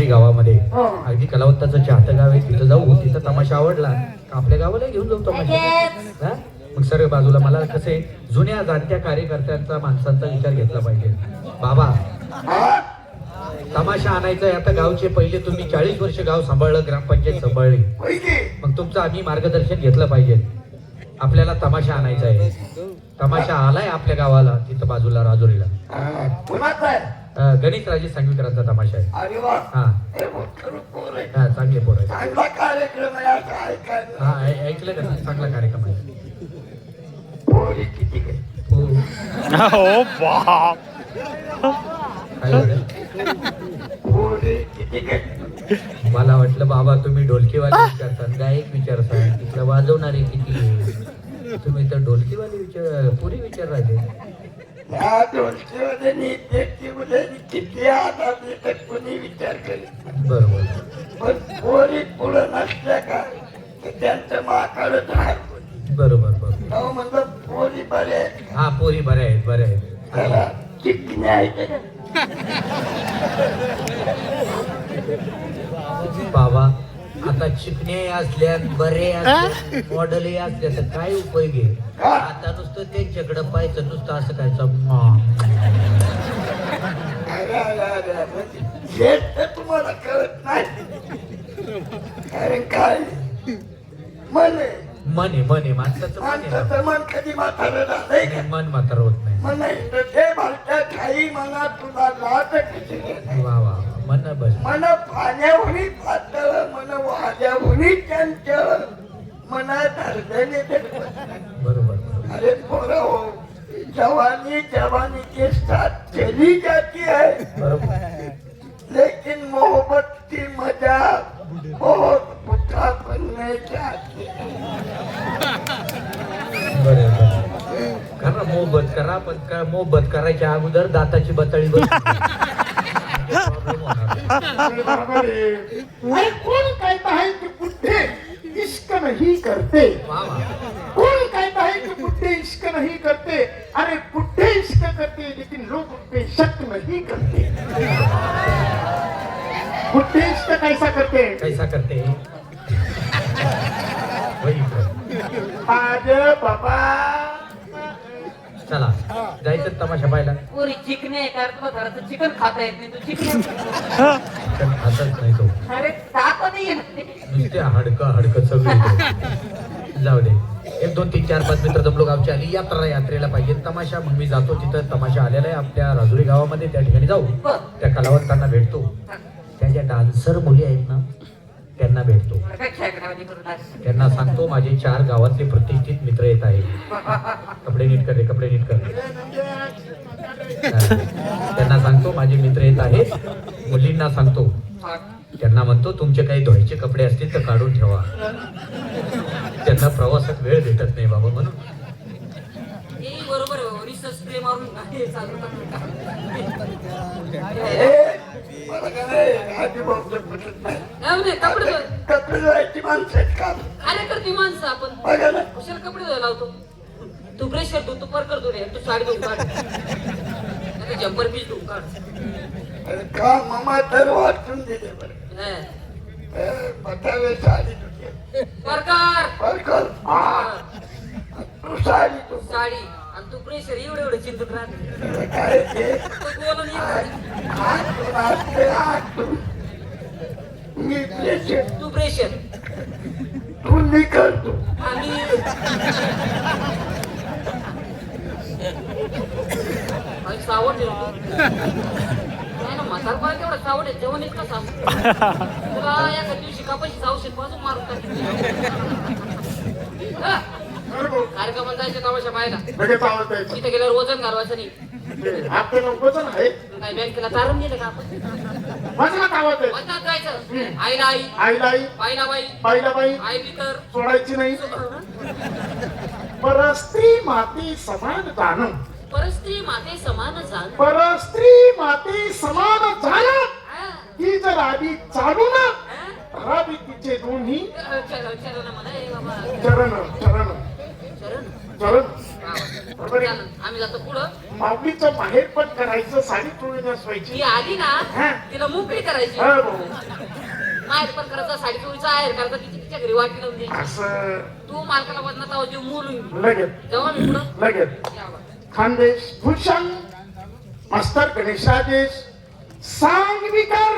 राजुरी गावामध्ये अगदी कलावंताचं चाहतं गाव आहे. तिथं जाऊ, तिथं तमाशा आवडला आपल्या गावाला घेऊन जाऊ तमाशा. मग सर्व बाजूला मला कसं आहे, जुन्या जाणत्या कार्यकर्त्यांचा माणसांचा विचार घेतला पाहिजे. बाबा तमाशा आणायचा आहे. आता गावचे पहिले तुम्ही 40 वर्ष गाव सांभाळलं, ग्रामपंचायत सांभाळली, मग तुमचं आम्ही मार्गदर्शन घेतलं पाहिजे. आपल्याला तमाशा आणायचा आहे. तमाशा आलाय आपल्या गावाला, तिथं बाजूला राजुरीला गणेशराजे सांगवीकरांचा तमाशा आहे. हा चांगले पोर आहे. हा ऐकलं का, चांगला कार्यक्रम आहे. मला वाटलं बाबा तुम्ही ढोलकीवाले विचारता, गायक विचारता, तिथलं वाजवणारे किती आहे. तुम्ही तर ढोलकीवाले विचार पुरी विचार राहिले. विचार केले बरोबर. पण पोरी पुढं नसल्या का त्यांचं माकड बरोबर बरोबर. म्हणलं पोरी बरे हा पोरी बऱ्या आहेत, बऱ्या आहेत. चिकण्या आहेत बाबा आता चिकणे असल्या, बरे असले, मॉडेल असल्या तर काय उपयोग आहे. आता नुसतं त्यांच्याकडं पाहायचं, नुसतं असं करायचं. तुम्हाला कळत नाही कारण काय मने मन आहे माणसाचं मन आहे. माणसाचं मन कधी म्हातारं झालंय का? मन म्हातार होत नाही. म्हणायचं ते भलत्या ठाई म्हणा तुला लाज कशी नाही. वा वा मन बस. मन पाण्याहुनी पातळ, मन वाऱ्याहुनी चंचल, मन धरधने बरोबर. अरे पोरं हो, जवानी जवानी के साथ चली जाती है बरोबर. लेकिन मोहब्बत की मजा बहुत बुढ़ापन में जाती है. बरोबर. करा मोहब्बत करा, पण मोहब्बत करायच्या अगोदर दाताची बतळी बस. अरे कौन कहता है कि बुढ़े इश्क नहीं करते? कौन कहता है कि बुढ़े इश्क नहीं करते? अरे बुढ़े इश्क करते लेकिन लोग उन पे शक नहीं करते. बुढ़े इश्क कैसा करते? कैसा करते वही आज बाबा चला जायचं तमाशा पाहिला. पोरी चिकने घराचं चिकन खाता येत नाही, तू चिकन चिकन खातच नाही तो. अरे खात नाही नुसते हाडकं सगळं. जाऊ दे. 1 2 3 4 5 मित्र जमलो, गावची आली यात्रेला पाहिजे तमाशा. मग मी जातो तिथं, तमाशा आलेला आहे आपल्या राजुरी गावामध्ये, त्या ठिकाणी जाऊ. त्या कलावंतांना भेटतो, त्या ज्या डान्सर मुली आहेत ना त्यांना भेटतो. त्यांना सांगतो माझे 4 गावातले प्रतिष्ठित मित्र येत आहेत. कपडे नीट कर रे, कपडे नीट कर. त्यांना सांगतो माझे मित्र येत आहेत. मुलींना सांगतो, त्यांना म्हणतो तुमचे काही धुवायचे कपडे असतील तर काढून ठेवा. त्यांना प्रवासात वेळ भेटत नाही बाबा म्हणून. बरोबर स्प्रे मारून कपडे धुवायची माणसं आहेत का? कार्यकर्ती माणसं आपण बघा ना, कुशाला कपडे धुवायला लावतो. तू ब्रेशर धु, तू परकर धु रे, तू साडी धुवून काढ, जम्पर पीस धुवून काढ. अरे का मामा तर वाचून दिले बरं. बतावे साडी तुझे परकर परकर तू साडी तू साडी आणि तू प्रेशर एवढे चिंतत राहते. काय ते बोलून मी प्रेशर तू प्रेशर तू निकल तू आणि सावड नाही ना, म्हातार पाय तेवढा सावड आहे. जेवण इतकं सांग तुला एका दिवशी कापाशी सावशे बाजू मारून टाकली. कार्यक्रमात जायचं तमाशा पाहायला, तिथे गेल्यावर वजन घालवायचं नाही. आपलं वजन आहे काय बँकेला तारण दिलं का आपण? वजनात आवडते वजनात जायचं. आईला आई, आईला आई बाईला बाई, बाईला बाई आईली तर सोडायची नाही. परस्त्री माती समान जाणं, परस्त्री माते समान जाण. परस्त्री माती समान जाणं ही जर आधी चालू ना राबी तिचे दोन्ही चरण म्हणा हे बाबा, चरण चरण चरण. चरण. चालेल. आम्ही जातो पुढं. माऊलीचं माहेर पण करायचं, साडी चोळी ती नसवायची. आली ना हा. तिला मोकळी करायची. हो, हो. माहेर पण करायचा, साडी चोळीचा आहेर करायचा, तिच्या घरी वाटी लावून द्यायची. असं तू मालकाला वजनात आवाज देऊन मोलून लगेच जेव्हा मी पुढं लगेच यावं. खानदेश भूषण मास्तर गणेशादेश सांग विकार